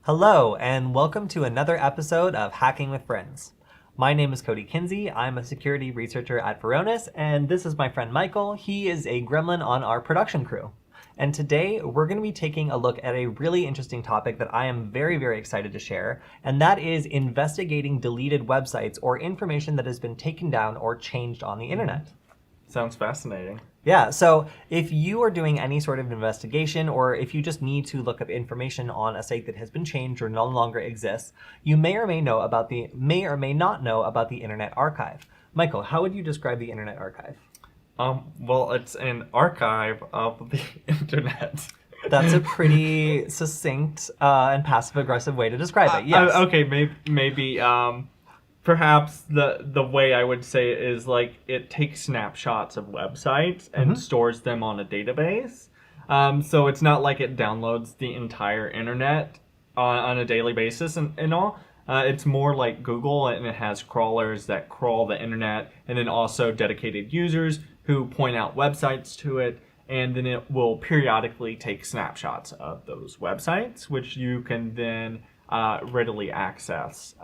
Hello, and welcome to another episode of Hacking with Friends. My name is Cody Kinsey. I'm a security researcher at Varonis, and this is my friend Michael. He is a gremlin on our production crew. And today we're going to be taking a look at a really interesting topic that I am very, very excited to share, and that is investigating deleted websites or information that has been taken down or changed on the internet. Sounds fascinating. Yeah, so if you are doing any sort of investigation or if you just need to look up information on a site that has been changed or no longer exists, you may or may not know about the Internet Archive. Michael, how would you describe the Internet Archive? Well, it's an archive of the internet. That's a pretty succinct and passive-aggressive way to describe it, yes. Okay, maybe perhaps the way I would say it is like it takes snapshots of websites and stores them on a database. So it's not like it downloads the entire internet on a daily basis and all. It's more like Google, and it has crawlers that crawl the internet, and then also dedicated users who point out websites to it, and then it will periodically take snapshots of those websites, which you can then readily access.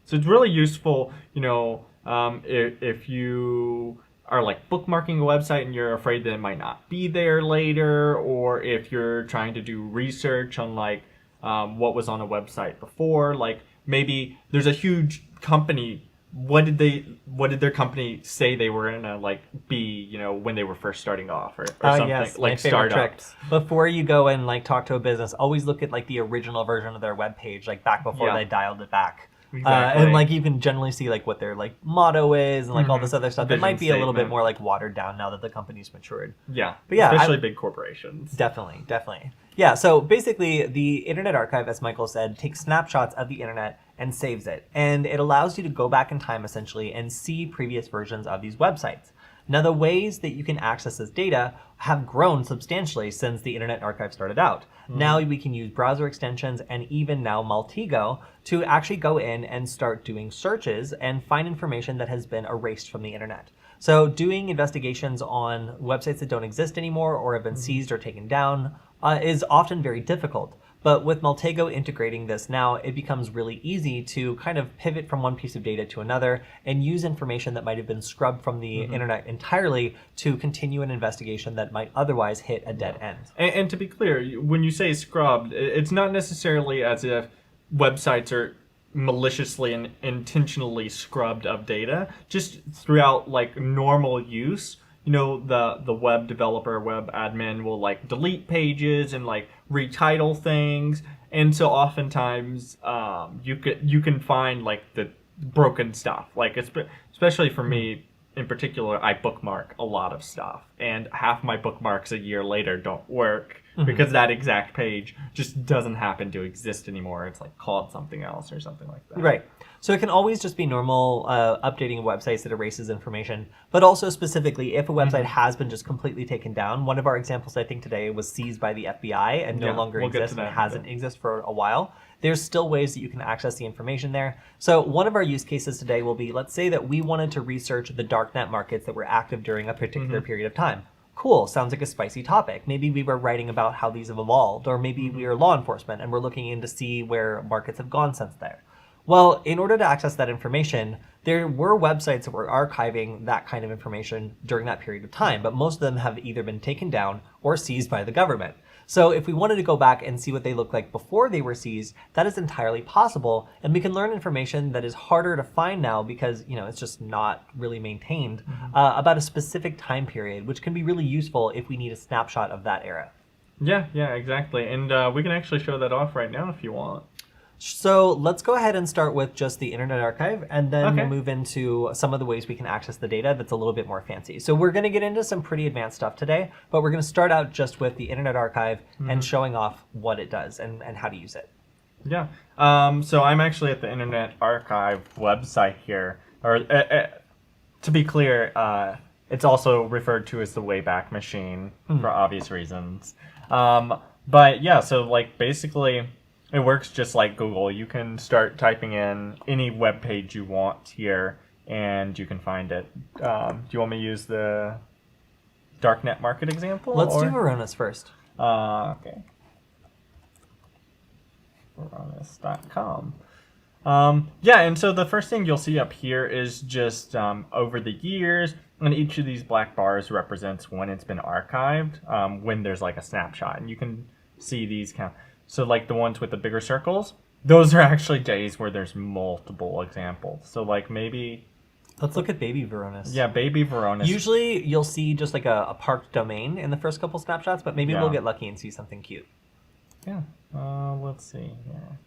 So it's really useful, if you are like bookmarking a website and you're afraid that it might not be there later, or if you're trying to do research on like what was on a website before, like maybe there's a huge company. What did their company say they were gonna be, when they were first starting off or something? Yes, like my favorite startups. trick. Before you go and talk to a business, always look at the original version of their webpage, back before they dialed it back. Exactly. And you can generally see what their motto is and all this other stuff. It might be a little bit more watered down now that the company's matured. Yeah. But yeah, especially big corporations. Definitely. Yeah, so basically the Internet Archive, as Michael said, takes snapshots of the internet and saves it. And it allows you to go back in time essentially and see previous versions of these websites. Now, the ways that you can access this data have grown substantially since the Internet Archive started out. Now we can use browser extensions and even now Maltego to actually go in and start doing searches and find information that has been erased from the internet. So doing investigations on websites that don't exist anymore or have been seized or taken down is often very difficult. But with Maltego integrating this now, it becomes really easy to kind of pivot from one piece of data to another and use information that might have been scrubbed from the internet entirely to continue an investigation that might otherwise hit a dead end. And to be clear, when you say scrubbed, it's not necessarily as if websites are maliciously and intentionally scrubbed of data. Just throughout normal use, the web developer, web admin will delete pages and retitle things, and so oftentimes you can find the broken stuff. Especially for me in particular, I bookmark a lot of stuff, and half my bookmarks a year later don't work because that exact page just doesn't happen to exist anymore. It's called something else or something like that. Right. So it can always just be normal updating of websites that erases information, but also specifically if a website has been just completely taken down. One of our examples, I think, today was seized by the FBI and no longer exists and hasn't existed for a while. There's still ways that you can access the information there. So one of our use cases today will be, let's say that we wanted to research the darknet markets that were active during a particular period of time. Cool, sounds like a spicy topic. Maybe we were writing about how these have evolved, or maybe we are law enforcement and we're looking in to see where markets have gone since there. Well, in order to access that information, there were websites that were archiving that kind of information during that period of time, but most of them have either been taken down or seized by the government. So if we wanted to go back and see what they looked like before they were seized, that is entirely possible, and we can learn information that is harder to find now because it's just not really maintained about a specific time period, which can be really useful if we need a snapshot of that era. Yeah, exactly. And we can actually show that off right now if you want. So let's go ahead and start with just the Internet Archive, and then we'll move into some of the ways we can access the data that's a little bit more fancy. So we're going to get into some pretty advanced stuff today, but we're going to start out just with the Internet Archive and showing off what it does and how to use it. Yeah. So I'm actually at the Internet Archive website here. Or to be clear, it's also referred to as the Wayback Machine for obvious reasons. But yeah, so basically it works just like Google. You can start typing in any web page you want here, and you can find it. Do you want me to use the darknet market example? Let's do Varonis first. Okay. Varonis.com. Yeah, and so the first thing you'll see up here is just over the years, and each of these black bars represents when it's been archived, when there's like a snapshot. And you can see these so like the ones with the bigger circles, those are actually days where there's multiple examples. So like maybe... Let's look at Baby Varonis. Yeah, Baby Varonis. Usually you'll see just like a parked domain in the first couple snapshots, but maybe we'll get lucky and see something cute. Yeah. Let's see here.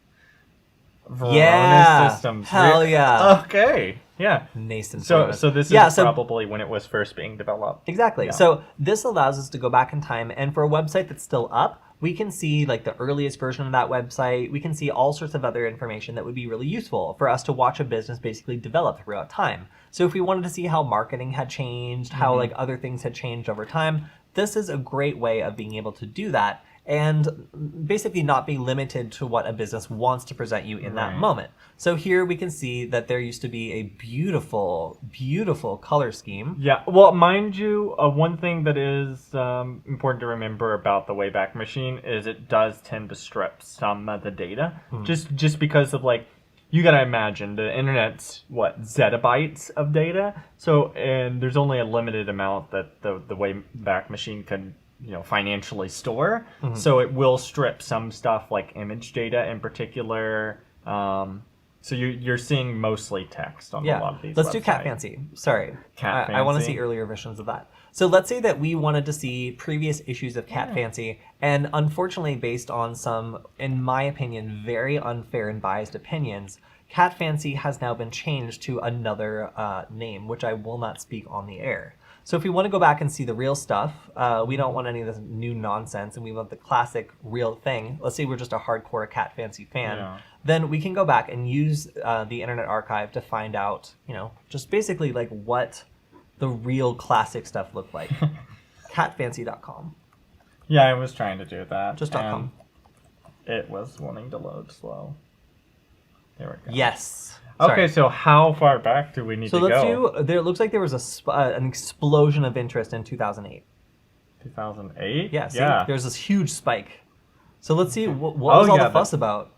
Varonis Systems. Hell yeah. Okay. Yeah. Nascent. So this is probably when it was first being developed. Exactly. Yeah. So this allows us to go back in time, and for a website that's still up, we can see like the earliest version of that website. We can see all sorts of other information that would be really useful for us to watch a business basically develop throughout time. So if we wanted to see how marketing had changed, how like other things had changed over time, this is a great way of being able to do that and basically not be limited to what a business wants to present you in that moment. So here we can see that there used to be a beautiful, beautiful color scheme. Yeah, well, mind you, one thing that is important to remember about the Wayback Machine is it does tend to strip some of the data, just because of like, you gotta imagine the internet's zettabytes of data. So, and there's only a limited amount that the Wayback Machine can financially store. So it will strip some stuff like image data in particular. So you're seeing mostly text on a lot of these Let's websites. do Cat Fancy. Sorry. Cat Fancy. I want to see earlier versions of that. So let's say that we wanted to see previous issues of Cat Fancy, and unfortunately based on some, in my opinion, very unfair and biased opinions, Cat Fancy has now been changed to another name, which I will not speak on the air. So if we want to go back and see the real stuff, we don't want any of this new nonsense, and we want the classic real thing. Let's say we're just a hardcore Cat Fancy fan. Then we can go back and use the Internet Archive to find out, just basically like what the real classic stuff looked like. Catfancy.com. Yeah, I was trying to do that. Just .com. It was wanting to load slow. There we go. Yes. Okay, so how far back do we need to go? So let's do, it looks like there was an explosion of interest in 2008. 2008? Yeah, there's this huge spike. So let's see, what was all the fuss about?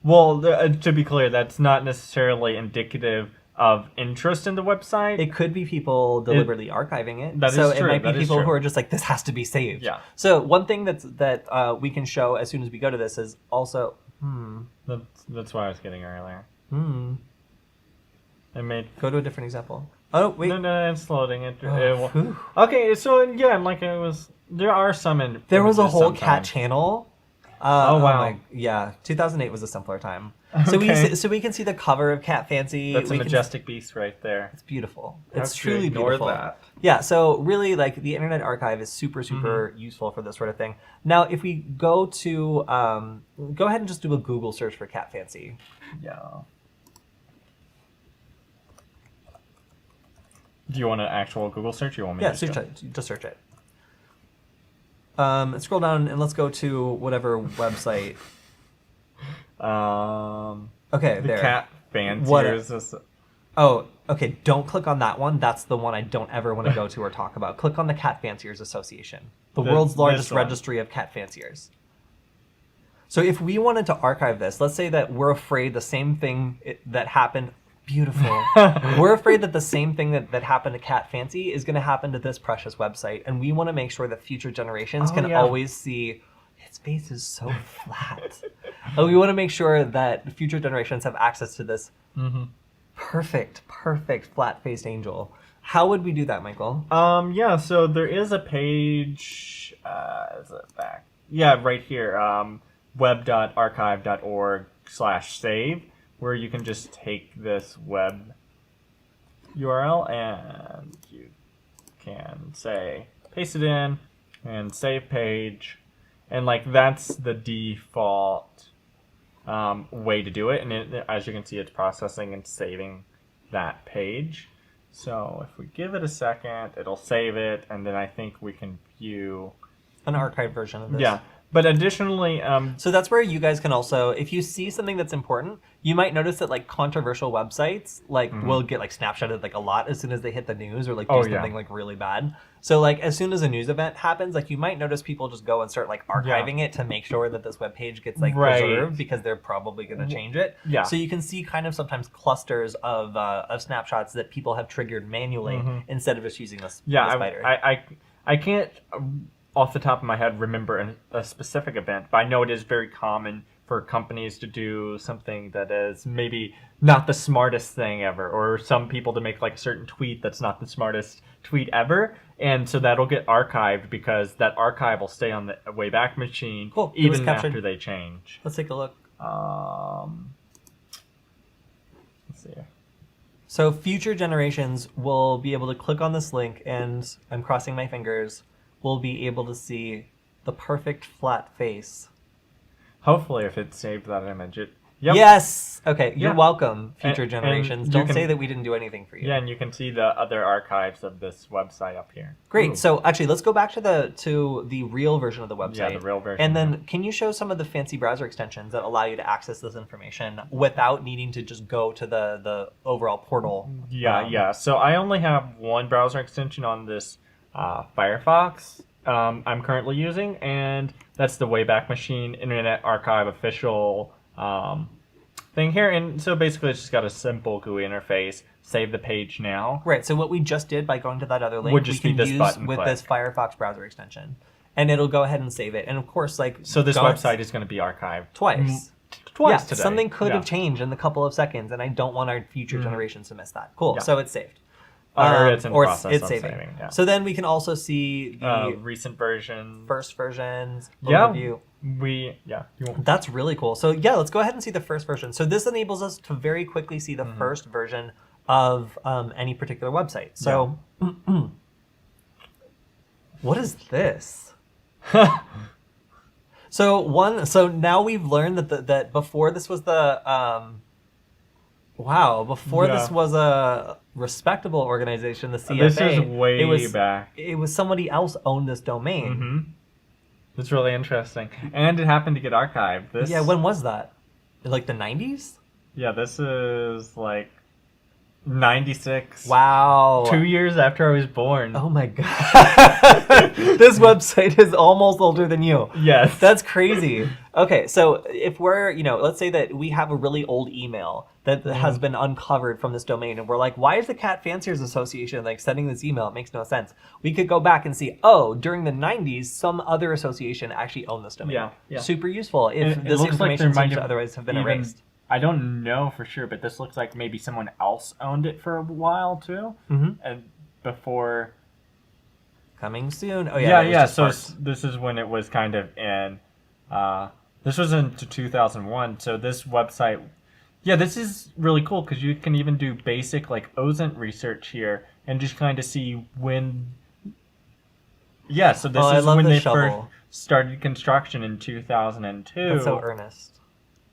Well, to be clear, that's not necessarily indicative of interest in the website. It could be people deliberately archiving it. That is true. So it might be people who are just like, this has to be saved. Yeah. So one thing that we can show as soon as we go to this is also... That's why I was getting earlier. Go to a different example. Oh, wait. No, it's loading. Okay, so yeah, like it was... There are some... There was a whole cat channel. Oh, wow. 2008 was a simpler time. Okay. So we can see the cover of Cat Fancy. That's a majestic beast right there. It's beautiful. It's truly beautiful. That. Yeah, so really, like, the Internet Archive is super, super useful for this sort of thing. Now, if we go to... go ahead and just do a Google search for Cat Fancy. Yeah. Do you want an actual Google search? Or you want me to just search it. Scroll down and let's go to whatever website. Okay, the there. Cat Fancy. Oh, okay. Don't click on that one. That's the one I don't ever want to go to or talk about. Click on the Cat Fanciers Association, the world's largest registry of cat fanciers. So if we wanted to archive this, let's say that we're afraid the same thing that happened. Beautiful. We're afraid that the same thing that happened to Cat Fancy is going to happen to this precious website, and we want to make sure that future generations can always see its face is so flat. We want to make sure that future generations have access to this perfect flat-faced angel. How would we do that, Michael? Yeah, so there is a page, is it back? Yeah, right here, web.archive.org/save, where you can just take this web URL and you can say, paste it in and save page. And like that's the default way to do it. And as you can see, it's processing and saving that page. So if we give it a second, it'll save it. And then I think we can view an archived version of this. Yeah. But additionally, so that's where you guys can also, if you see something that's important, you might notice that like controversial websites like will get like snapshotted like a lot as soon as they hit the news or like do something like really bad. So like as soon as a news event happens, like you might notice people just go and start like archiving it to make sure that this web page gets like preserved because they're probably going to change it. Yeah. So you can see kind of sometimes clusters of snapshots that people have triggered manually instead of just using the spider. I can't off the top of my head remember a specific event, but I know it is very common for companies to do something that is maybe not the smartest thing ever, or some people to make like a certain tweet that's not the smartest tweet ever, and so that'll get archived because that archive will stay on the Wayback Machine even after they change. Let's take a look. Let's see. So future generations will be able to click on this link, and I'm crossing my fingers, we'll be able to see the perfect flat face. Hopefully, if it saved that image, it. Yep. Yes. Okay. You're welcome, future generations. Don't say that we didn't do anything for you. Yeah, and you can see the other archives of this website up here. Great. Ooh. So actually, let's go back to the real version of the website. Yeah, the real version. And then, can you show some of the fancy browser extensions that allow you to access this information without needing to just go to the overall portal? Yeah. So I only have one browser extension on this Firefox I'm currently using, and that's the WaybackMachine Internet Archive official thing here. And so basically it's just got a simple GUI interface. Save the page now. Right, so what we just did by going to that other link, would just we can be this use button with click. this Firefox browser extension. And it'll go ahead and save it. And of course, like... So this website is going to be archived. Twice Today. Something could have changed in a couple of seconds, and I don't want our future generations to miss that. Cool, so it's saved. It's in process of saving. saving. Yeah. So then we can also see the recent versions, first versions, overview. That's really cool. So yeah, let's go ahead and see the first version. So this enables us to very quickly see the first version of any particular website. So what is this? So now we've learned that before this was the this was a respectable organization, the CFA. This is way back. It was somebody else owned this domain. It's really interesting. And it happened to get archived. Yeah, when was that? Like the 90s? Yeah, this is like 96. Wow. 2 years after I was born. Oh my god. This website is almost older than you. Yes. That's crazy. Okay, so if we're, let's say that we have a really old email that has been uncovered from this domain, and we're like, why is the Cat Fanciers Association like sending this email? It makes no sense. We could go back and see, during the 90s, some other association actually owned this domain. Yeah. Super useful if this information seems to otherwise have been erased. I don't know for sure, but this looks like maybe someone else owned it for a while too. And before... Coming soon. So this is when it was kind of in... this was into 2001, so this website... Yeah, this is really cool because you can even do basic like OSINT research here and just kind of see when... Yeah, so this is when they first started construction in 2002. That's so earnest.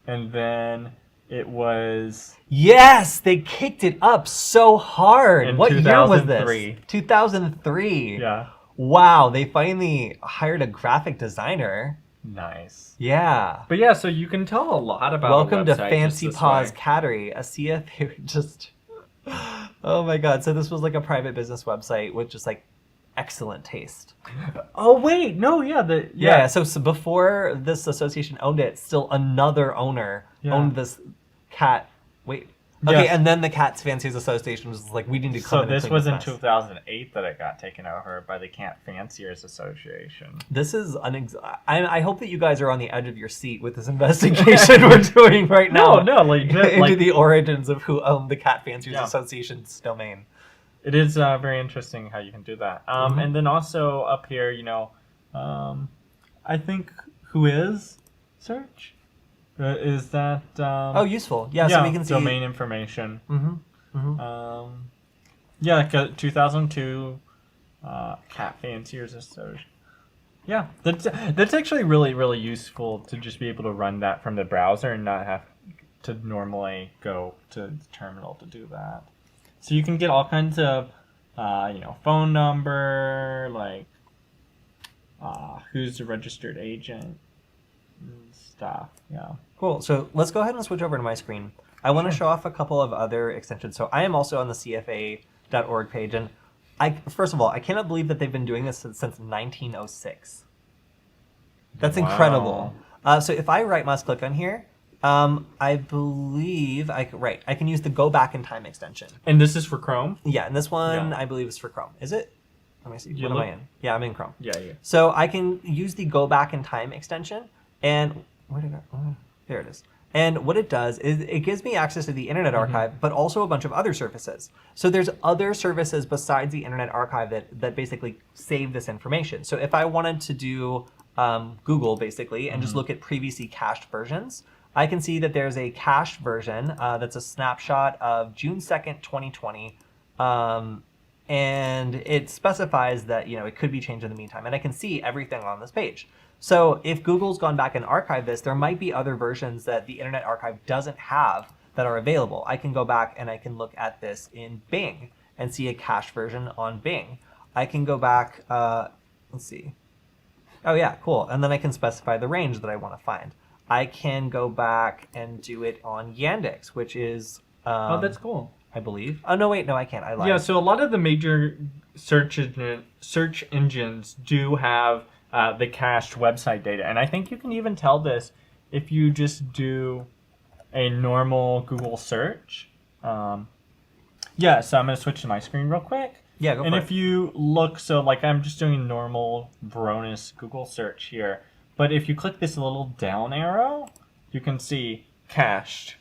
And then... It was... Yes! They kicked it up so hard! What year was this? 2003. Yeah. Wow, they finally hired a graphic designer. Nice. Yeah. But yeah, so you can tell a lot about Welcome to Fancy Paws Cattery, a CFA just... Oh my god, so this was like a private business website with just like excellent taste. Oh wait, no, yeah. So before this association owned it, still another owner owned this cat. Wait. Okay, and then the Cat Fanciers Association was like, we need to come in and this was in 2008 that it got taken over by the Cat Fanciers Association. This is I hope that you guys are on the edge of your seat with this investigation we're doing right now. Into the origins of who owned the Cat Fanciers Association's domain. It is very interesting how you can do that. And then also up here, I think who is search is that useful. So we can see domain information. 2002 Cat Fanciers Association. Yeah, that's actually really, really useful to just be able to run that from the browser and not have to normally go to the terminal to do that. So you can get all kinds of, phone number, like, who's the registered agent and stuff. Yeah. Cool. So let's go ahead and switch over to my screen. I want to show off a couple of other extensions. So I am also on the CFA.org page, and first of all, I cannot believe that they've been doing this since 1906. That's incredible. So if I right mouse click on here, I believe I can use the Go Back in Time extension. And this is for Chrome? Yeah, and this one I believe is for Chrome. Is it? Let me see. What am I in? Yeah, I'm in Chrome. Yeah. So I can use the Go Back in Time extension, and where did there it is. And what it does is it gives me access to the Internet Archive, but also a bunch of other services. So there's other services besides the Internet Archive that basically save this information. So if I wanted to do Google, basically, and just look at previously cached versions, I can see that there's a cached version that's a snapshot of June 2nd, 2020. And it specifies that, it could be changed in the meantime. And I can see everything on this page. So if Google's gone back and archived this, there might be other versions that the Internet Archive doesn't have that are available. I can go back and I can look at this in Bing and see a cached version on Bing. I can go back, let's see. Oh yeah, cool. And then I can specify the range that I want to find. I can go back and do it on Yandex, which is... oh, that's cool. I believe. Oh, no, wait, no, I can't. I lied. Yeah, so a lot of the major search engines do have the cached website data. And I think you can even tell this if you just do a normal Google search. Yeah, so I'm going to switch to my screen real quick. Yeah, go for it. And if you look, so like I'm just doing normal Varonis Google search here. But if you click this little down arrow, you can see cached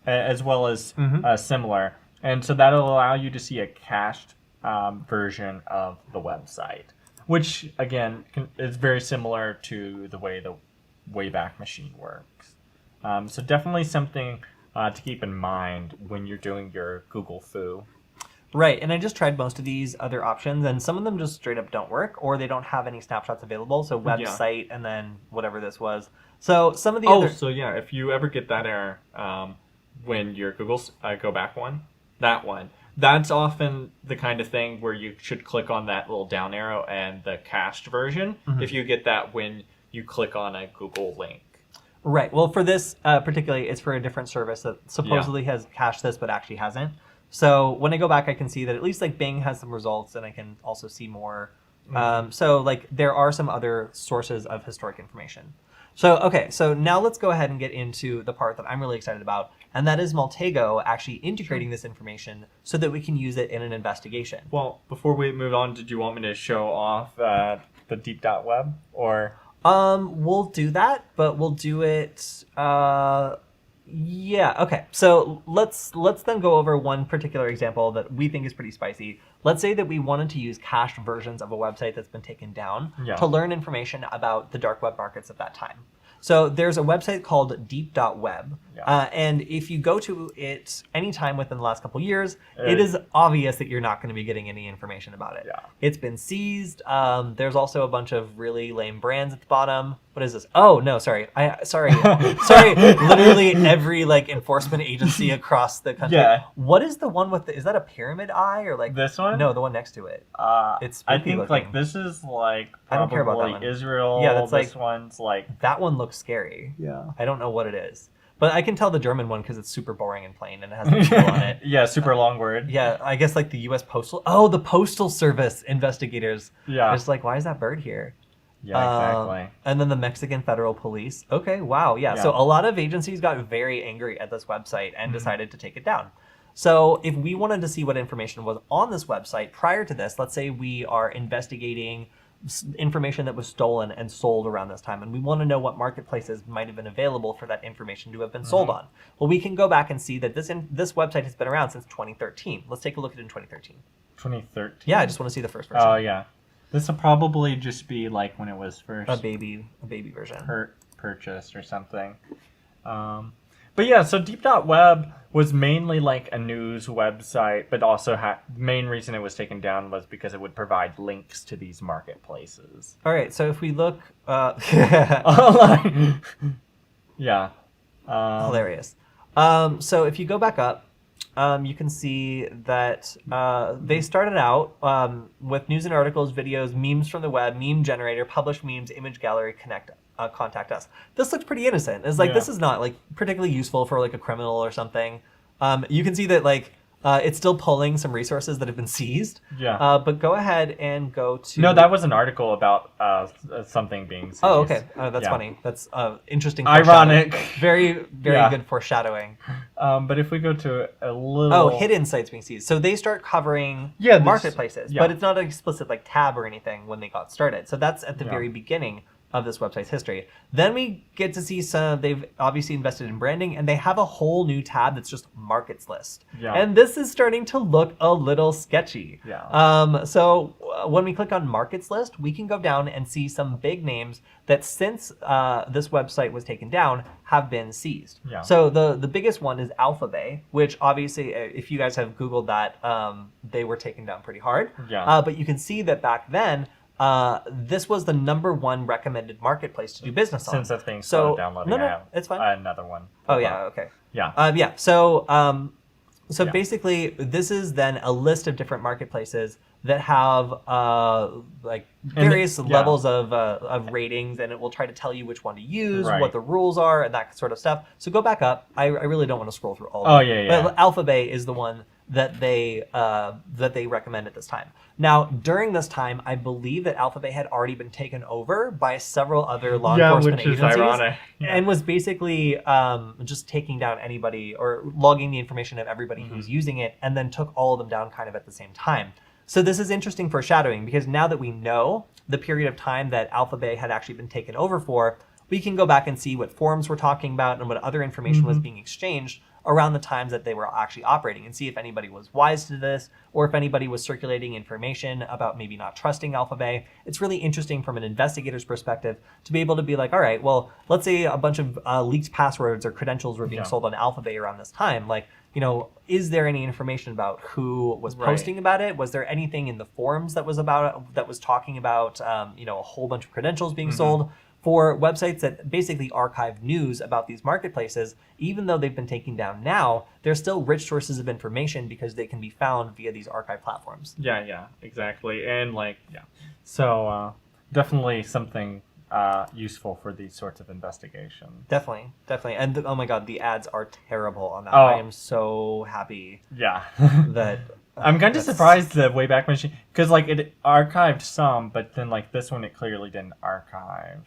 as well as similar. And so that'll allow you to see a cached version of the website, which, again, is very similar to the way the WayBackMachine works. So definitely something to keep in mind when you're doing your Google foo. Right, and I just tried most of these other options, and some of them just straight up don't work, or they don't have any snapshots available, so website and then whatever this was. So some of the other... so yeah, if you ever get that error when your Google Go Back one, that's often the kind of thing where you should click on that little down arrow and the cached version if you get that when you click on a Google link. Right, well for this particularly, it's for a different service that supposedly has cached this but actually hasn't. So when I go back, I can see that at least like Bing has some results, and I can also see more. So like there are some other sources of historic information. So, okay, so now let's go ahead and get into the part that I'm really excited about, and that is Maltego actually integrating this information so that we can use it in an investigation. Well, before we move on, did you want me to show off the deep.web or? We'll do that, but we'll do it, yeah, okay. So let's then go over one particular example that we think is pretty spicy. Let's say that we wanted to use cached versions of a website that's been taken down to learn information about the dark web markets at that time. So there's a website called deep.web, and if you go to it anytime within the last couple of years, it is obvious that you're not going to be getting any information about it. It's been seized. There's also a bunch of really lame brands at the bottom. What is this? Oh, no, sorry. Sorry. Literally every like enforcement agency across the country. What is the one with is that a pyramid eye or like this one? No, the one next to it. It's I think looking. like this is like probably I don't care about that one. Israel. Yeah, that's this like one's like that one looks scary. I don't know what it is. But I can tell the German one because it's super boring and plain and it has a people on it. Yeah, super long word. Yeah, I guess like the U.S. Postal... Oh, the Postal Service investigators. Yeah. It's like, why is that bird here? Yeah, exactly. And then the Mexican Federal Police. Okay, wow, yeah. So a lot of agencies got very angry at this website and decided to take it down. So if we wanted to see what information was on this website prior to this, let's say we are investigating information that was stolen and sold around this time, and we want to know what marketplaces might have been available for that information to have been sold on. Well, we can go back and see that this website has been around since 2013. Let's take a look at it in 2013. 2013? Yeah, I just want to see the first version. Oh, yeah. This will probably just be like when it was first... A baby version. Purchased or something. But yeah, so deep.web was mainly like a news website, but also the main reason it was taken down was because it would provide links to these marketplaces. All right, so if we look... yeah. Hilarious. So if you go back up, you can see that they started out with news and articles, videos, memes from the web, meme generator, publish memes, image gallery, contact us. This looks pretty innocent. It's like, this is not like particularly useful for like a criminal or something. You can see that like it's still pulling some resources that have been seized. Yeah. But go ahead and go to... No, that was an article about something being seized. Oh, okay. That's funny. That's interesting. Ironic. Very good foreshadowing. But if we go to a little... Oh, hidden sites being seized. So they start covering marketplaces, but it's not an explicit like tab or anything when they got started. So that's at the very beginning of this website's history. Then we get to see they've obviously invested in branding, and they have a whole new tab that's just markets list. Yeah. And this is starting to look a little sketchy. Yeah. So when we click on markets list, we can go down and see some big names that since this website was taken down have been seized. Yeah. So the biggest one is Alphabay, which obviously, if you guys have Googled that, they were taken down pretty hard. Yeah. But you can see that back then, this was the #1 recommended marketplace to do business on. Since the thing's still downloading, no, it's fine. Another one. Oh yeah, okay. Yeah. So basically, this is then a list of different marketplaces that have like various levels of ratings, and it will try to tell you which one to use, what the rules are, and that sort of stuff. So go back up. I really don't want to scroll through all of them. But Alphabay is the one that they recommend at this time. Now, during this time, I believe that Alphabay had already been taken over by several other law enforcement agencies, which is ironic. And was basically just taking down anybody or logging the information of everybody who's using it, and then took all of them down kind of at the same time. So this is interesting foreshadowing, because now that we know the period of time that Alphabay had actually been taken over for, we can go back and see what forums we're talking about and what other information was being exchanged around the times that they were actually operating, and see if anybody was wise to this, or if anybody was circulating information about maybe not trusting Alphabay. It's really interesting from an investigator's perspective to be able to be like, all right, well, let's say a bunch of leaked passwords or credentials were being sold on Alphabay around this time. Like, you know, is there any information about who was posting about it? Was there anything in the forums that was talking about, you know, a whole bunch of credentials being sold? For websites that basically archive news about these marketplaces, even though they've been taken down now, they're still rich sources of information because they can be found via these archive platforms. Yeah, exactly. And so definitely something useful for these sorts of investigations. Definitely. And oh my God, the ads are terrible on that. I am so happy. Yeah. that I'm kind of surprised the WayBackMachine, because like it archived some, but then like this one it clearly didn't archive.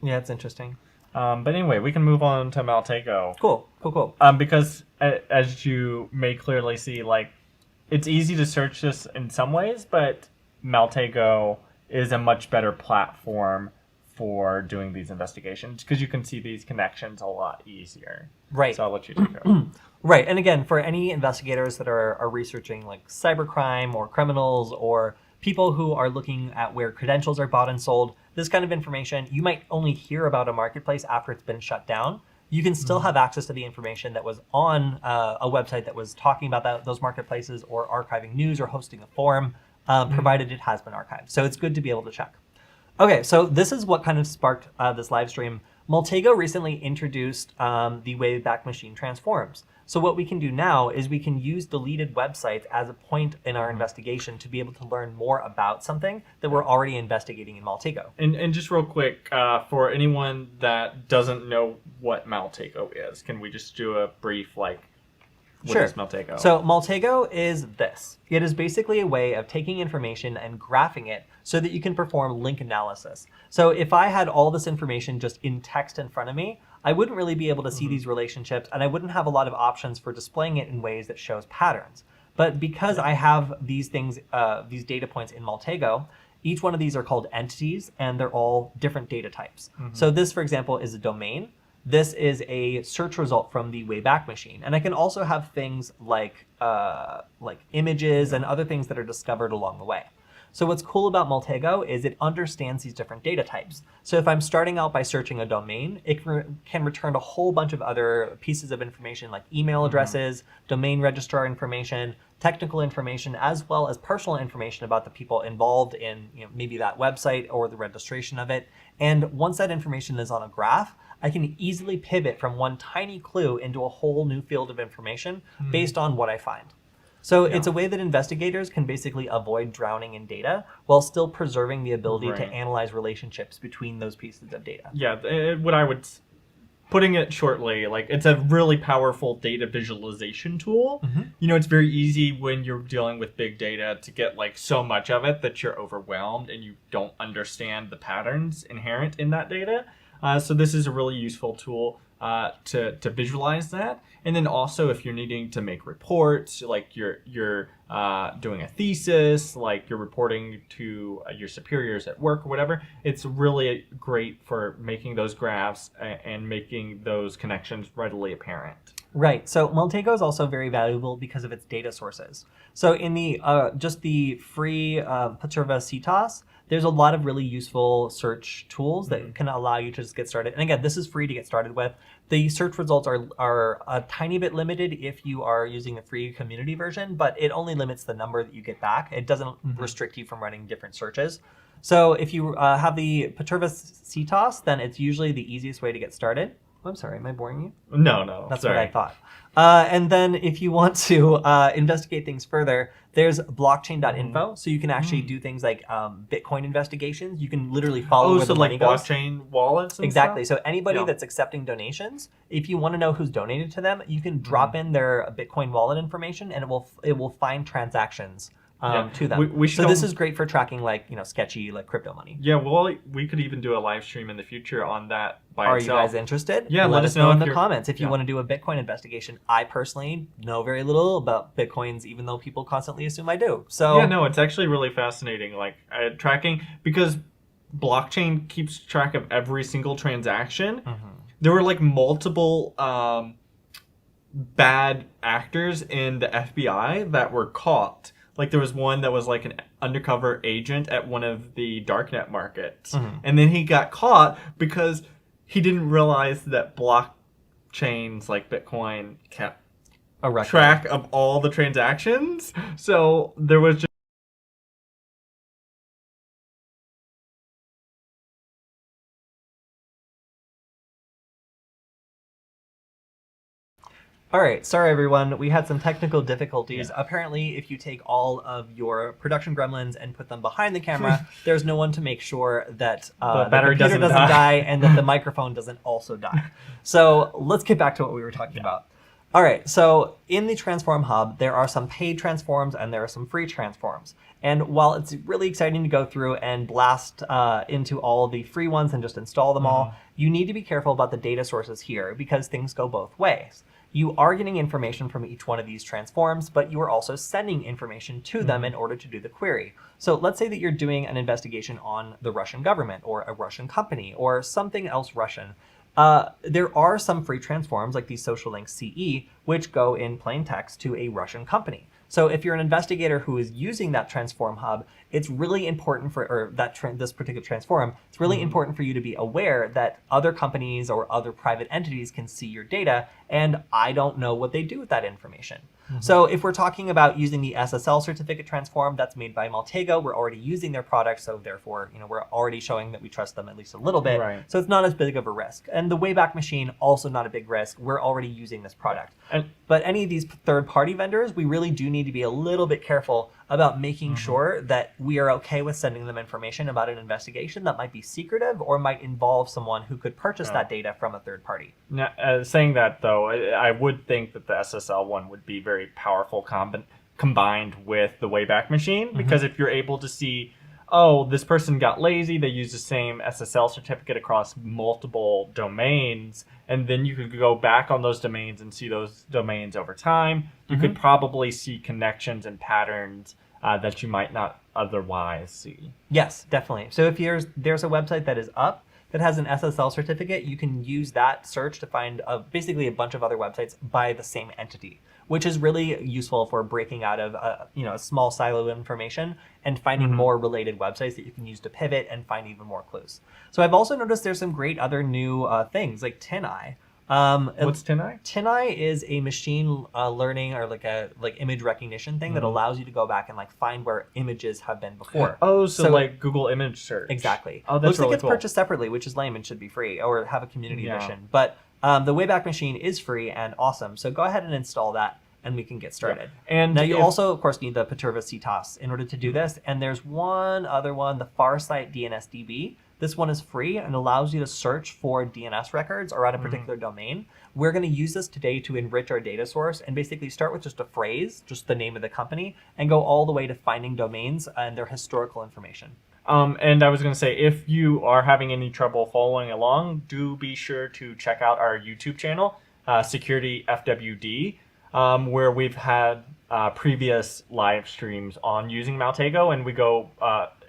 Yeah, it's interesting. But anyway, we can move on to Maltego. Cool. Because as you may clearly see, like, it's easy to search this in some ways, but Maltego is a much better platform for doing these investigations, because you can see these connections a lot easier. Right. So I'll let you take over. Right. And again, for any investigators that are researching like cybercrime or criminals, or people who are looking at where credentials are bought and sold, this kind of information, you might only hear about a marketplace after it's been shut down. You can still have access to the information that was on a website that was talking about those marketplaces, or archiving news, or hosting a forum, provided it has been archived. So it's good to be able to check. Okay, so this is what kind of sparked this live stream. Maltego recently introduced the WayBackMachine transforms. So what we can do now is we can use deleted websites as a point in our investigation to be able to learn more about something that we're already investigating in Maltego. And just real quick, for anyone that doesn't know what Maltego is, can we just do a brief, like, what is Maltego? So Maltego is this. It is basically a way of taking information and graphing it so that you can perform link analysis. So if I had all this information just in text in front of me, I wouldn't really be able to see these relationships, and I wouldn't have a lot of options for displaying it in ways that shows patterns. But because I have these things, these data points in Maltego, each one of these are called entities, and they're all different data types. So this, for example, is a domain. This is a search result from the WayBackMachine. And I can also have things like images and other things that are discovered along the way. So what's cool about Maltego is it understands these different data types. So if I'm starting out by searching a domain, it can return a whole bunch of other pieces of information like email addresses, domain registrar information, technical information, as well as personal information about the people involved in maybe that website or the registration of it. And once that information is on a graph, I can easily pivot from one tiny clue into a whole new field of information based on what I find. So it's a way that investigators can basically avoid drowning in data while still preserving the ability to analyze relationships between those pieces of data. Yeah, what I would, putting it shortly, like it's a really powerful data visualization tool. You know, it's very easy when you're dealing with big data to get like so much of it that you're overwhelmed and you don't understand the patterns inherent in that data. So this is a really useful tool to visualize that. And then also if you're needing to make reports, like you're doing a thesis, like you're reporting to your superiors at work or whatever, it's really great for making those graphs and making those connections readily apparent. Right. So Maltego is also very valuable because of its data sources. So in the just the free Paterva CTOS, there's a lot of really useful search tools that can allow you to just get started. And again, this is free to get started with. The search results are a tiny bit limited if you are using a free community version, but it only limits the number that you get back. It doesn't restrict you from running different searches. So if you have the Paterva CTOS, then it's usually the easiest way to get started. I'm sorry, am I boring you? No. That's sorry. what I thought. And then if you want to investigate things further, there's blockchain.info. So you can actually do things like Bitcoin investigations. You can literally follow where the money goes. Blockchain wallets and Exactly. stuff? So anybody that's accepting donations, if you want to know who's donated to them, you can drop in their Bitcoin wallet information and it will find transactions to them. So this is great for tracking like, sketchy like crypto money. Yeah, well, we could even do a live stream in the future on that by Are itself. you guys interested? Yeah, let us know in the comments if you yeah. want to do a Bitcoin investigation. I personally know very little about Bitcoins, even though people constantly assume I do. So yeah, no, it's actually really fascinating, like tracking, because blockchain keeps track of every single transaction. There were like multiple bad actors in the FBI that were caught. Like there was one that was like an undercover agent at one of the darknet markets. And then he got caught because he didn't realize that blockchains like Bitcoin kept track of all the transactions. So there was just all right, sorry everyone, we had some technical difficulties. Apparently, if you take all of your production gremlins and put them behind the camera, there's no one to make sure that the battery doesn't die and that the microphone doesn't also die. So let's get back to what we were talking about. All right, so in the Transform Hub, there are some paid transforms and there are some free transforms. And while it's really exciting to go through and blast into all of the free ones and just install them all, you need to be careful about the data sources here because things go both ways. You are getting information from each one of these transforms, but you are also sending information to them in order to do the query. So let's say that you're doing an investigation on the Russian government or a Russian company or something else Russian. There are some free transforms like the social link CE, which go in plain text to a Russian company. So if you're an investigator who is using that transform hub, it's really important this particular transform, it's really important for you to be aware that other companies or other private entities can see your data, and I don't know what they do with that information. So if we're talking about using the SSL certificate transform that's made by Maltego, we're already using their product, so therefore, we're already showing that we trust them at least a little bit. Right. So it's not as big of a risk. And the WayBackMachine, also not a big risk. We're already using this product. But any of these third-party vendors, we really do need to be a little bit careful about making sure that we are okay with sending them information about an investigation that might be secretive or might involve someone who could purchase that data from a third party. Now, saying that, though, I would think that the SSL one would be very powerful combined with the WayBackMachine, because if you're able to see, oh, this person got lazy, they used the same SSL certificate across multiple domains, and then you could go back on those domains and see those domains over time. You could probably see connections and patterns that you might not otherwise see. Yes, definitely. So if there's a website that is up that has an SSL certificate, you can use that search to find basically a bunch of other websites by the same entity, which is really useful for breaking out of a small silo of information and finding more related websites that you can use to pivot and find even more clues. So I've also noticed there's some great other new things like TinEye. What's TinEye? TinEye is a machine learning or like image recognition thing that allows you to go back and like find where images have been before. Oh, so like Google image search. Exactly. Oh, that's Looks really like it's cool. purchased separately, which is lame and should be free or have a community edition. But the Wayback Machine is free and awesome. So go ahead and install that and we can get started. Yeah. And now you also, of course, need the Perturba CTOS in order to do this. And there's one other one, the Farsight DNSDB. This one is free and allows you to search for DNS records around a particular domain. We're going to use this today to enrich our data source and basically start with just a phrase, just the name of the company, and go all the way to finding domains and their historical information. And I was going to say, if you are having any trouble following along, do be sure to check out our YouTube channel, Security FWD, where we've had previous live streams on using Maltego, and we go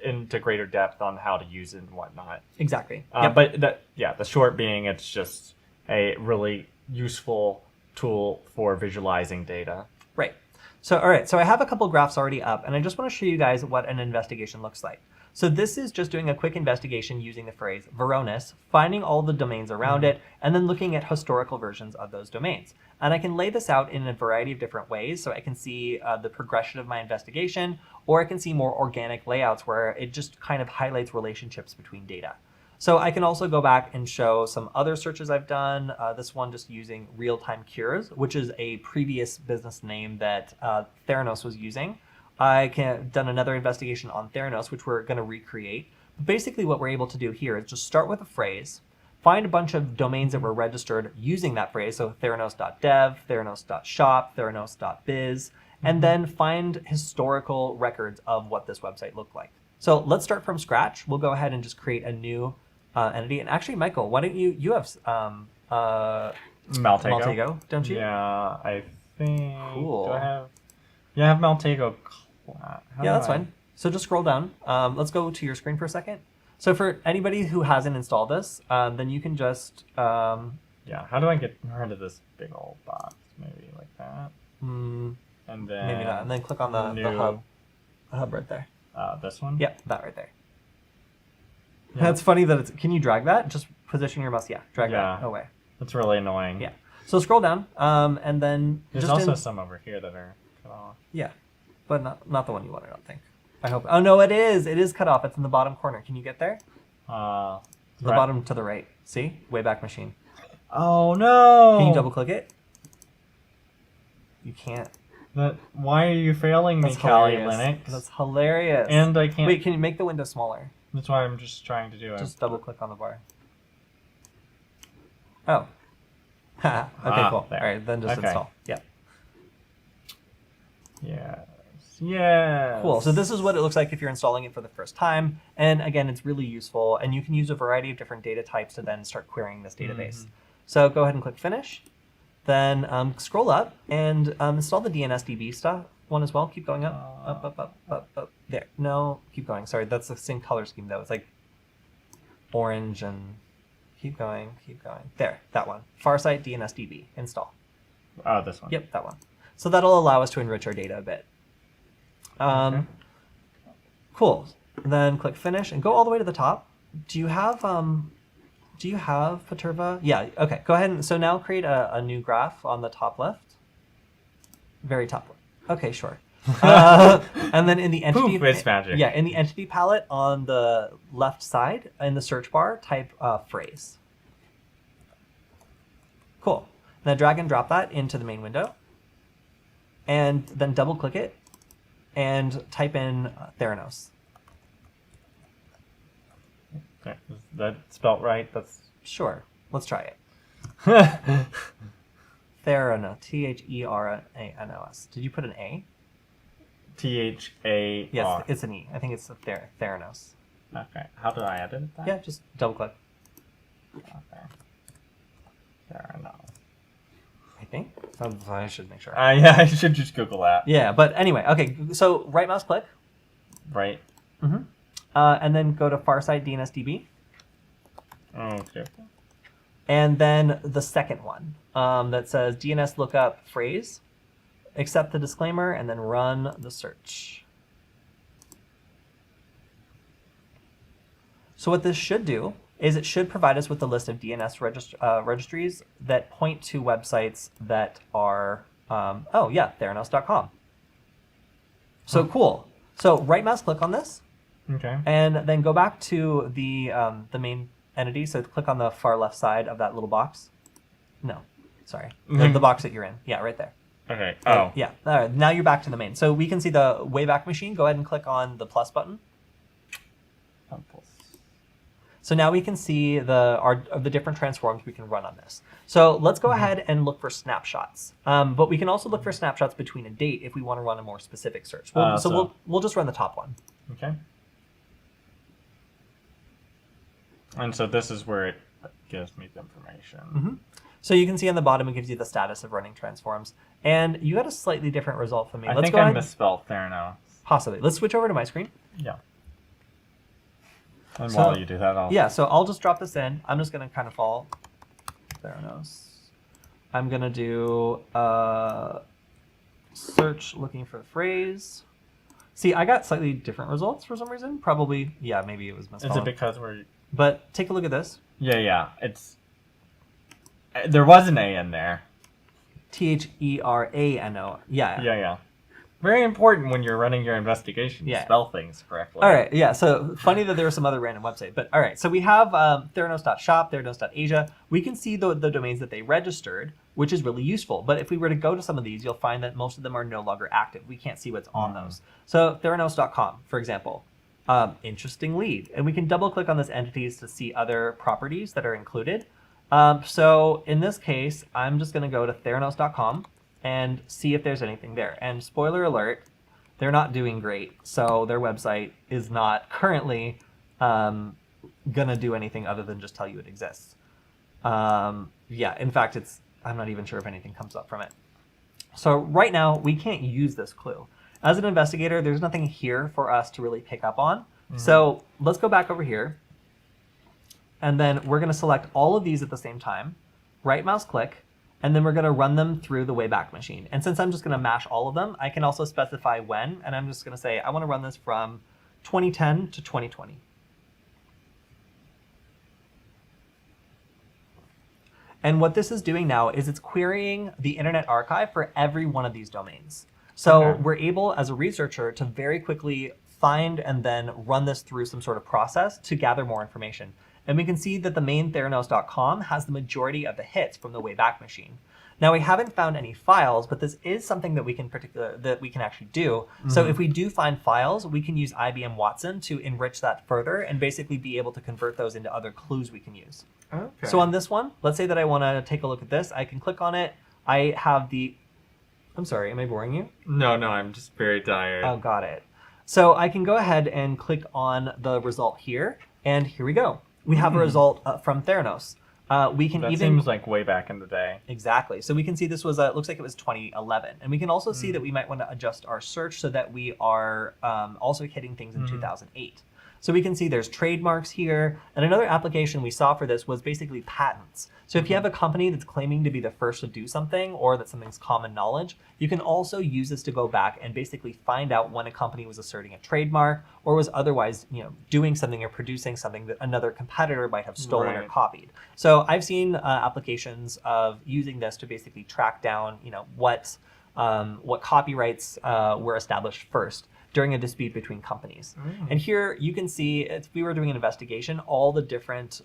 into greater depth on how to use it and whatnot. Exactly. But the short being, it's just a really useful tool for visualizing data. Right. So, all right. So I have a couple graphs already up, and I just want to show you guys what an investigation looks like. So this is just doing a quick investigation using the phrase Varonis, finding all the domains around it, and then looking at historical versions of those domains. And I can lay this out in a variety of different ways. So I can see the progression of my investigation, or I can see more organic layouts where it just kind of highlights relationships between data. So I can also go back and show some other searches I've done. This one just using real-time cures, which is a previous business name that Theranos was using. I done another investigation on Theranos, which we're going to recreate. Basically, what we're able to do here is just start with a phrase, find a bunch of domains that were registered using that phrase, so theranos.dev, theranos.shop, theranos.biz, and then find historical records of what this website looked like. So let's start from scratch. We'll go ahead and just create a new entity. And actually, Michael, why don't you have Maltego, don't you? Yeah, I think. Cool. Do I have? Yeah, I have Maltego. Yeah, that's fine. So just scroll down. Let's go to your screen for a second. So for anybody who hasn't installed this, then you can just... yeah, how do I get rid of this big old box? Maybe like that. And then... maybe not. And then click on the hub right there. This one? Yep, that right there. Yeah. That's funny that it's... Can you drag that? Just position your mouse. Yeah, drag that away. That's really annoying. Yeah. So scroll down, and then... There's also some over here that are cut off. Yeah, but not the one you want, I don't think. I hope. Oh, no, it is. It is cut off. It's in the bottom corner. Can you get there? The bottom to the right. See? Wayback Machine. Oh, no! Can you double click it? You can't. Why are you failing me, Kali Linux? That's hilarious. And I can't... Wait, can you make the window smaller? That's what I'm just trying to do. Just double click on the bar. Oh. Okay, cool. There. All right, then just install. Yeah. Yes. Yes. Cool. So this is what it looks like if you're installing it for the first time. And again, it's really useful. And you can use a variety of different data types to then start querying this database. So go ahead and click Finish. Then scroll up and install the DNSDB stuff one as well. Keep going up. There. No, keep going. Sorry, that's the same color scheme though. It's like orange and keep going. There, that one. Farsight DNSDB. Install. Oh, this one. Yep, that one. So that'll allow us to enrich our data a bit. Cool. Then click Finish and go all the way to the top. Do you have Perturba? Yeah. Okay. Go ahead and so now create a new graph on the top left. Very top left. Okay, sure. And then in the entity, it's magic. Yeah, in the entity palette on the left side in the search bar, type phrase. Cool. Now drag and drop that into the main window, and then double click it, and type in Theranos. Okay. Is that spelt right? That's sure. Let's try it. Theranos. Theranos. Did you put an A? THA. Yes, it's an E. I think it's Theranos. Okay. How do I edit that? Yeah, just double click. Okay. Theranos. I think. I should make sure. Yeah, I should just Google that. Yeah, but anyway, okay. So right mouse click. Right. And then go to Farsight DNSDB. Okay. And then the second one that says DNS lookup phrase. Accept the disclaimer and then run the search. So what this should do is it should provide us with a list of DNS registries that point to websites that are, Theranos.com. So cool. So right mouse click on this. Okay. And then go back to the main entity. So click on the far left side of that little box. No, sorry. The box that you're in. Yeah, right there. Okay. Oh. Yeah. All right. Now you're back to the main. So we can see the Wayback Machine. Go ahead and click on the plus button. So now we can see the different transforms we can run on this. So let's go ahead and look for snapshots. But we can also look for snapshots between a date if we want to run a more specific search. We'll just run the top one. Okay. And so this is where it gives me the information. So you can see on the bottom it gives you the status of running transforms. And you got a slightly different result from me. I think I misspelled Theranos. Possibly. Let's switch over to my screen. Yeah. And while you do that, so I'll just drop this in. I'm just going to kind of follow Theranos. I'm going to do search looking for the phrase. See, I got slightly different results for some reason. Probably, maybe it was misspelled. Is it because we're... But take a look at this. Yeah. There was an A in there. Therano. Yeah. Very important when you're running your investigation to spell things correctly. All right, so funny that there was some other random website. But all right, so we have Theranos.shop, Theranos.asia. We can see the domains that they registered, which is really useful. But if we were to go to some of these, you'll find that most of them are no longer active. We can't see what's on those. So Theranos.com, for example, interesting lead. And we can double click on this entities to see other properties that are included. So in this case, I'm just going to go to Theranos.com and see if there's anything there. And spoiler alert, they're not doing great. So their website is not currently gonna do anything other than just tell you it exists. In fact, I'm not even sure if anything comes up from it. So right now, we can't use this clue. As an investigator, there's nothing here for us to really pick up on. So let's go back over here. And then we're gonna select all of these at the same time, right mouse click, and then we're going to run them through the Wayback Machine. And since I'm just going to mash all of them, I can also specify when, and I'm just going to say, I want to run this from 2010 to 2020. And what this is doing now is it's querying the Internet Archive for every one of these domains. So we're able, as a researcher, to very quickly find and then run this through some sort of process to gather more information. And we can see that the main Theranos.com has the majority of the hits from the Wayback Machine. Now, we haven't found any files, but this is something that we can actually do. So if we do find files, we can use IBM Watson to enrich that further and basically be able to convert those into other clues we can use. Okay. So on this one, let's say that I want to take a look at this. I can click on it. I have the... I'm sorry, am I boring you? No, I'm just very tired. Oh, got it. So I can go ahead and click on the result here, and here we go. We have a result from Theranos. That seems like way back in the day. Exactly. So we can see this was, looks like it was 2011. And we can also see that we might want to adjust our search so that we are also hitting things in 2008. So we can see there's trademarks here. And another application we saw for this was basically patents. So if you have a company that's claiming to be the first to do something or that something's common knowledge, you can also use this to go back and basically find out when a company was asserting a trademark or was otherwise, doing something or producing something that another competitor might have stolen or copied. So I've seen applications of using this to basically track down, what copyrights were established first during a dispute between companies. And here you can see, if we were doing an investigation, all the different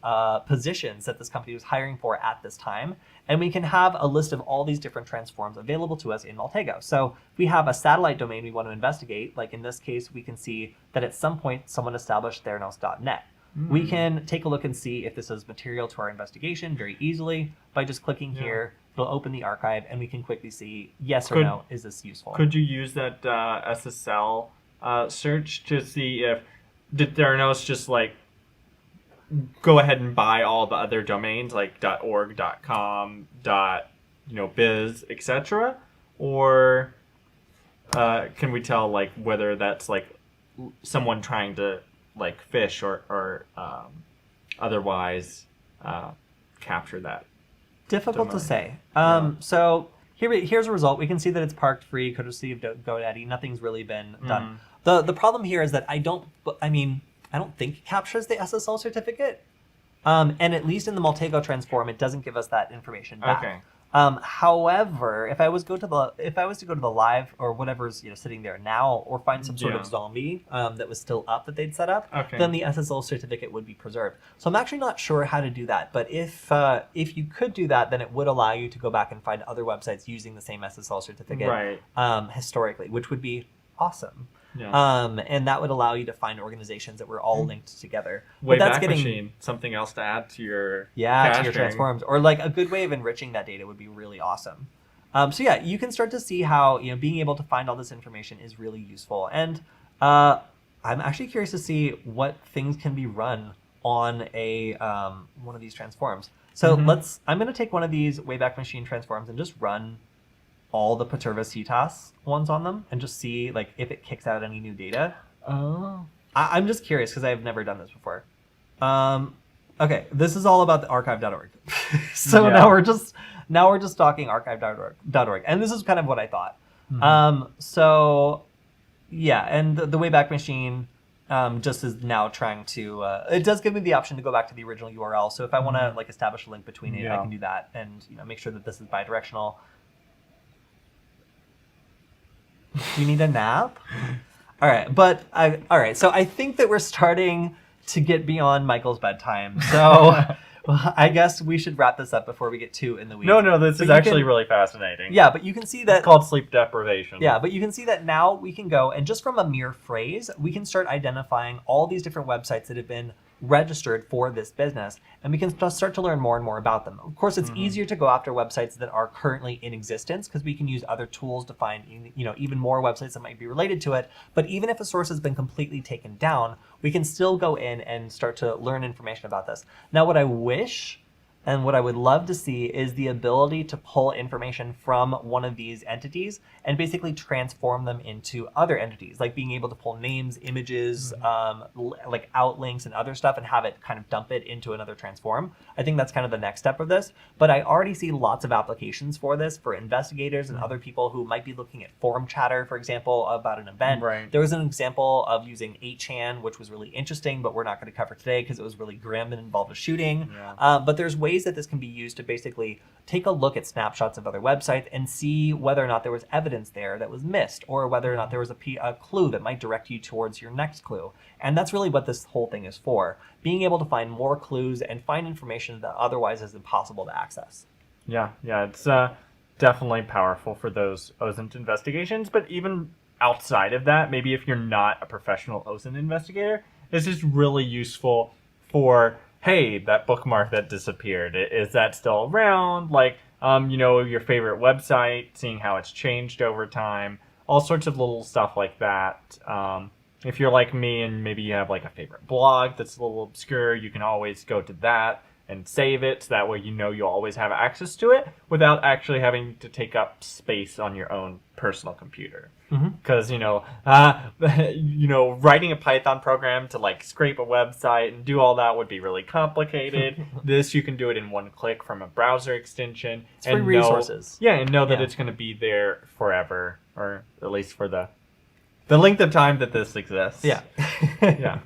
positions that this company was hiring for at this time. And we can have a list of all these different transforms available to us in Maltego. So if we have a satellite domain we want to investigate, like in this case, we can see that at some point someone established Theranos.net. We can take a look and see if this is material to our investigation very easily by just clicking here. It'll open the archive, and we can quickly see yes or no, is this useful? Could you use that SSL search to see if did Theranos just go ahead and buy all the other domains like .org, .com, .biz, etc., or can we tell whether that's someone trying to fish or otherwise capture that? Difficult to say. So here's a result. We can see that it's parked free, courtesy of GoDaddy. Nothing's really been done. The problem here is that I don't think it captures the SSL certificate. And at least in the Maltego transform, it doesn't give us that information back. Okay. However, if I was to go to the live or whatever's sitting there now, or find some sort of zombie that was still up that they'd set up, then the SSL certificate would be preserved. So I'm actually not sure how to do that. But if you could do that, then it would allow you to go back and find other websites using the same SSL certificate historically, which would be awesome. Yeah. And that would allow you to find organizations that were all linked together. WayBackMachine, something else to add to your to your transforms, or like a good way of enriching that data would be really awesome. So yeah, you can start to see how being able to find all this information is really useful. And I'm actually curious to see what things can be run on a one of these transforms. So I'm going to take one of these WayBackMachine transforms and just run all the Perturba CTAS ones on them and just see like if it kicks out any new data. Oh. I'm just curious because I've never done this before. Okay, this is all about the archive.org. So now we're just talking archive.org, and this is kind of what I thought. So yeah, and the WayBackMachine just is now trying to. It does give me the option to go back to the original URL. So if I want to like establish a link between it, I can do that, and make sure that this is bidirectional. Do you need a nap? All right. So I think that we're starting to get beyond Michael's bedtime. So I guess we should wrap this up before we get too in the weeds. No, this is actually really fascinating. Yeah, but you can see that... It's called sleep deprivation. Yeah, but you can see that now we can go, and just from a mere phrase, we can start identifying all these different websites that have been registered for this business, and we can start to learn more and more about them. Of course, it's easier to go after websites that are currently in existence because we can use other tools to find even more websites that might be related to it. But even if a source has been completely taken down, we can still go in and start to learn information about this. Now, what I wish and what I would love to see is the ability to pull information from one of these entities and basically transform them into other entities, like being able to pull names, images, like outlinks and other stuff, and have it kind of dump it into another transform. I think that's kind of the next step of this. But I already see lots of applications for this for investigators and other people who might be looking at forum chatter, for example, about an event. Right. There was an example of using 8chan, which was really interesting, but we're not going to cover today because it was really grim and involved a shooting. Yeah. But there's ways that this can be used to basically take a look at snapshots of other websites and see whether or not there was evidence there that was missed, or whether or not there was a clue that might direct you towards your next clue. And that's really what this whole thing is for, being able to find more clues and find information that otherwise is impossible to access. Yeah, it's definitely powerful for those OSINT investigations, but even outside of that, maybe if you're not a professional OSINT investigator, it's just really useful for, hey, that bookmark that disappeared, is that still around? Like, your favorite website, seeing how it's changed over time, all sorts of little stuff like that. If you're like me and maybe you have like a favorite blog that's a little obscure, you can always go to that and save it, so that way you'll always have access to it without actually having to take up space on your own personal computer. Because writing a Python program to like scrape a website and do all that would be really complicated. This, you can do it in one click from a browser extension. It's free resources. And know that it's going to be there forever, or at least for the length of time that this exists. Yeah. Yeah.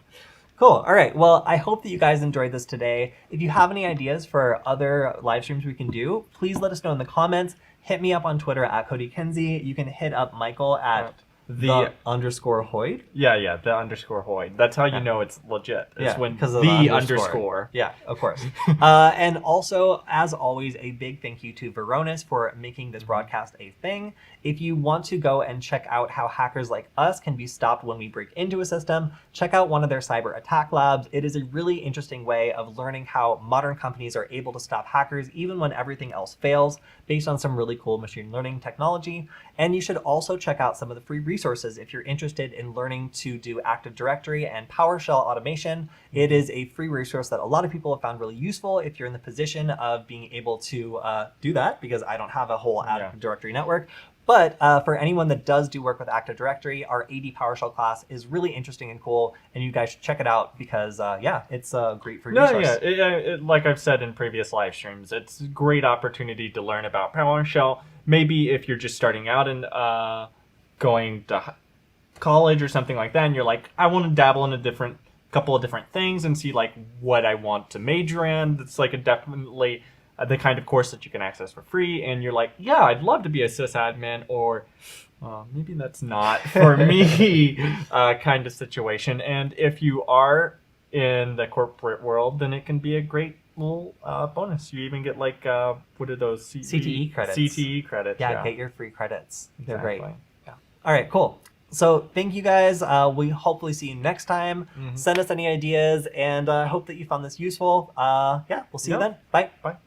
Cool. All right. Well, I hope that you guys enjoyed this today. If you have any ideas for other live streams we can do, please let us know in the comments. Hit me up on Twitter at Cody Kenzie. You can hit up Michael at the _ Hoyd. Yeah, the _ Hoyd. That's how you know it's legit. It's when the underscore. Yeah, of course. And also, as always, a big thank you to Veronis for making this broadcast a thing. If you want to go and check out how hackers like us can be stopped when we break into a system, check out one of their cyber attack labs. It is a really interesting way of learning how modern companies are able to stop hackers even when everything else fails, based on some really cool machine learning technology. And you should also check out some of the free resources if you're interested in learning to do Active Directory and PowerShell automation. It is a free resource that a lot of people have found really useful if you're in the position of being able to do that, because I don't have a whole Active Directory network. But for anyone that does do work with Active Directory, our AD PowerShell class is really interesting and cool, and you guys should check it out because, it's a great free resource. Like I've said in previous live streams, it's a great opportunity to learn about PowerShell. Maybe if you're just starting out and going to college or something like that, and you're like, I want to dabble in a different couple of different things and see like what I want to major in. It's like a definitely the kind of course that you can access for free, and you're like, yeah, I'd love to be a sysadmin, or maybe that's not for me kind of situation. And if you are in the corporate world, then it can be a great little bonus. You even get like what are those CTE credits? CTE credits. Yeah, get your free credits. They're Exactly. great. Yeah. All right, cool. So thank you guys. We hopefully see you next time. Send us any ideas, and hope that you found this useful. Yeah, we'll see you then. Bye. Bye.